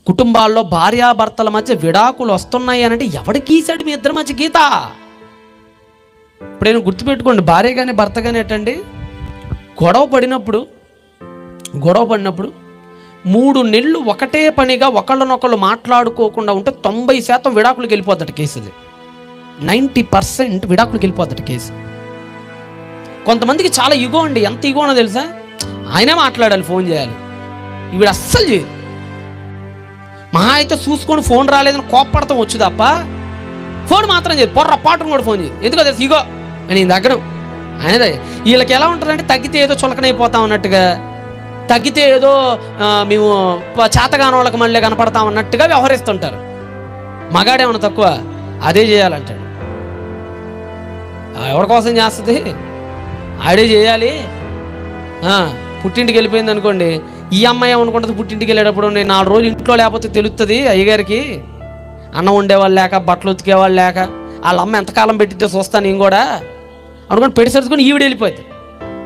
కుటుంబాల్లో భార్యాభర్తల మధ్య విడాకులు వస్తున్నాయి అని అంటే ఎవడు గీశాడు మీ ఇద్దరి మధ్య గీత? ఇప్పుడు నేను గుర్తుపెట్టుకోండి, భార్య కానీ భర్త కానీ ఏంటండి, గొడవ పడినప్పుడు 3 నెలలు ఒకటే పనిగా ఒకళ్ళనొకళ్ళు మాట్లాడుకోకుండా ఉంటే 90% విడాకులకు వెళ్ళిపోద్దట కేసుది. 90% విడాకులకు వెళ్ళిపోద్దట కేసు. కొంతమందికి చాలా ఇగో అండి. ఎంత ఇగోనో తెలుసా? ఆయనే మాట్లాడాలి, ఫోన్ చేయాలి, ఈవిడ అస్సలు చేయదు. మహా అయితే చూసుకొని ఫోన్ రాలేదని కోప్పడతాం వచ్చు తప్ప ఫోన్ మాత్రం చేయదు. పొర్రపాటును కూడా ఫోన్ చేయదు. ఎందుకో తెలుసు, ఇగో అని దగ్గర ఆయనదే. వీళ్ళకి ఎలా ఉంటుందంటే తగ్గితే ఏదో చులకనైపోతాం అన్నట్టుగా, తగ్గితే ఏదో మేము చేతగాని వాళ్ళకి మళ్ళీ కనపడతాం అన్నట్టుగా వ్యవహరిస్తుంటారు. మగాడేమన్నా తక్కువ? అదే చేయాలంటాడు. ఎవరి కోసం చేస్తుంది? ఆడే చేయాలి. పుట్టింటికి వెళ్ళిపోయింది అనుకోండి, ఈ అమ్మాయి ఏమనుకుంటుంది, పుట్టింటికి వెళ్ళేటప్పుడు నేను 4 రోజులు ఇంట్లో లేకపోతే తెలుస్తుంది అయ్యగారికి, అన్నం ఉండేవాళ్ళు లేక, బట్టలు ఉతికేవాళ్ళు లేక, వాళ్ళ అమ్మ ఎంతకాలం పెట్టిద్దో చూస్తాను నేను కూడా అనుకుని పెట్టి సర్దుకొని ఈవిడ వెళ్ళిపోయింది.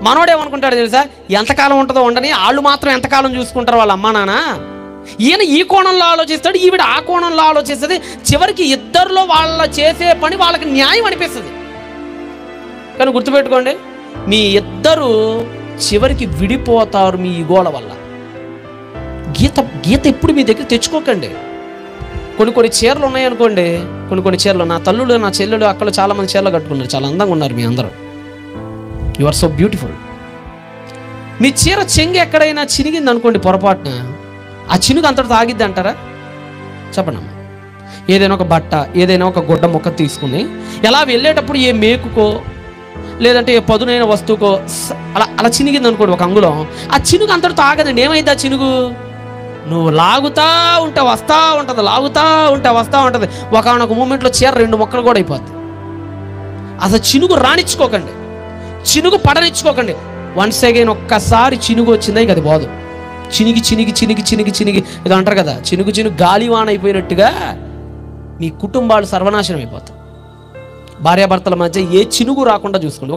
మనోడు ఏమనుకుంటాడు తెలుసా? ఎంతకాలం ఉంటుందో ఉండని, వాళ్ళు మాత్రం ఎంతకాలం చూసుకుంటారు వాళ్ళ అమ్మా నాన్న. ఈయన ఈ కోణంలో ఆలోచిస్తాడు, ఈవిడ ఆ కోణంలో ఆలోచిస్తుంది. చివరికి ఇద్దరిలో వాళ్ళ చేసే పని వాళ్ళకి న్యాయం అనిపిస్తుంది. కానీ గుర్తుపెట్టుకోండి, మీ ఇద్దరు చివరికి విడిపోతారు మీ ఈగోల వల్ల. గీత ఎప్పుడు మీ దగ్గర తెచ్చుకోకండి. కొన్ని చీరలు ఉన్నాయనుకోండి, కొన్ని చీరలు, నా తల్లుడు నా చెల్లెలు అక్కడ చాలామంది చీరలు కట్టుకున్నారు, చాలా అందంగా ఉన్నారు మీ అందరూ. You are so beautiful. మీ చీర చెంగి ఎక్కడైనా చినిగింది అనుకోండి పొరపాటున, ఆ చినుగు అంతటితో ఆగిద్ది అంటారా? చెప్పండి అమ్మ. ఏదైనా ఒక బట్ట, ఏదైనా ఒక గుడ్డ ముక్క తీసుకుని ఎలా వెళ్ళేటప్పుడు ఏ మేకుకో లేదంటే ఏ పదునైన వస్తువుకో అలా చినిగింది అనుకోండి ఒక అంగుళం, ఆ చినుగు అంతటితో ఆగదండి. ఏమైంది ఆ చినుగు? నువ్వు లాగుతా ఉంటే వస్తూ ఉంటుంది, లాగుతా ఉంటే వస్తూ ఉంటుంది. ఒకనొక మూమెంట్లో చీర 2 ముక్కలు కూడా అయిపోద్ది. అసలు చినుగు రానిచ్చుకోకండి, చినుగు పడనిచ్చుకోకండి. వన్స్ అగైన్ ఒక్కసారి చినుగు వచ్చిందా ఇక అది పోదు. చినిగి ఇది అంటారు కదా, చినుగు గాలివాన అయిపోయినట్టుగా మీ కుటుంబాలు సర్వనాశనం అయిపోతాయి. భార్యాభర్తల మధ్య ఏ చినుగు రాకుండా చూసుకోండి.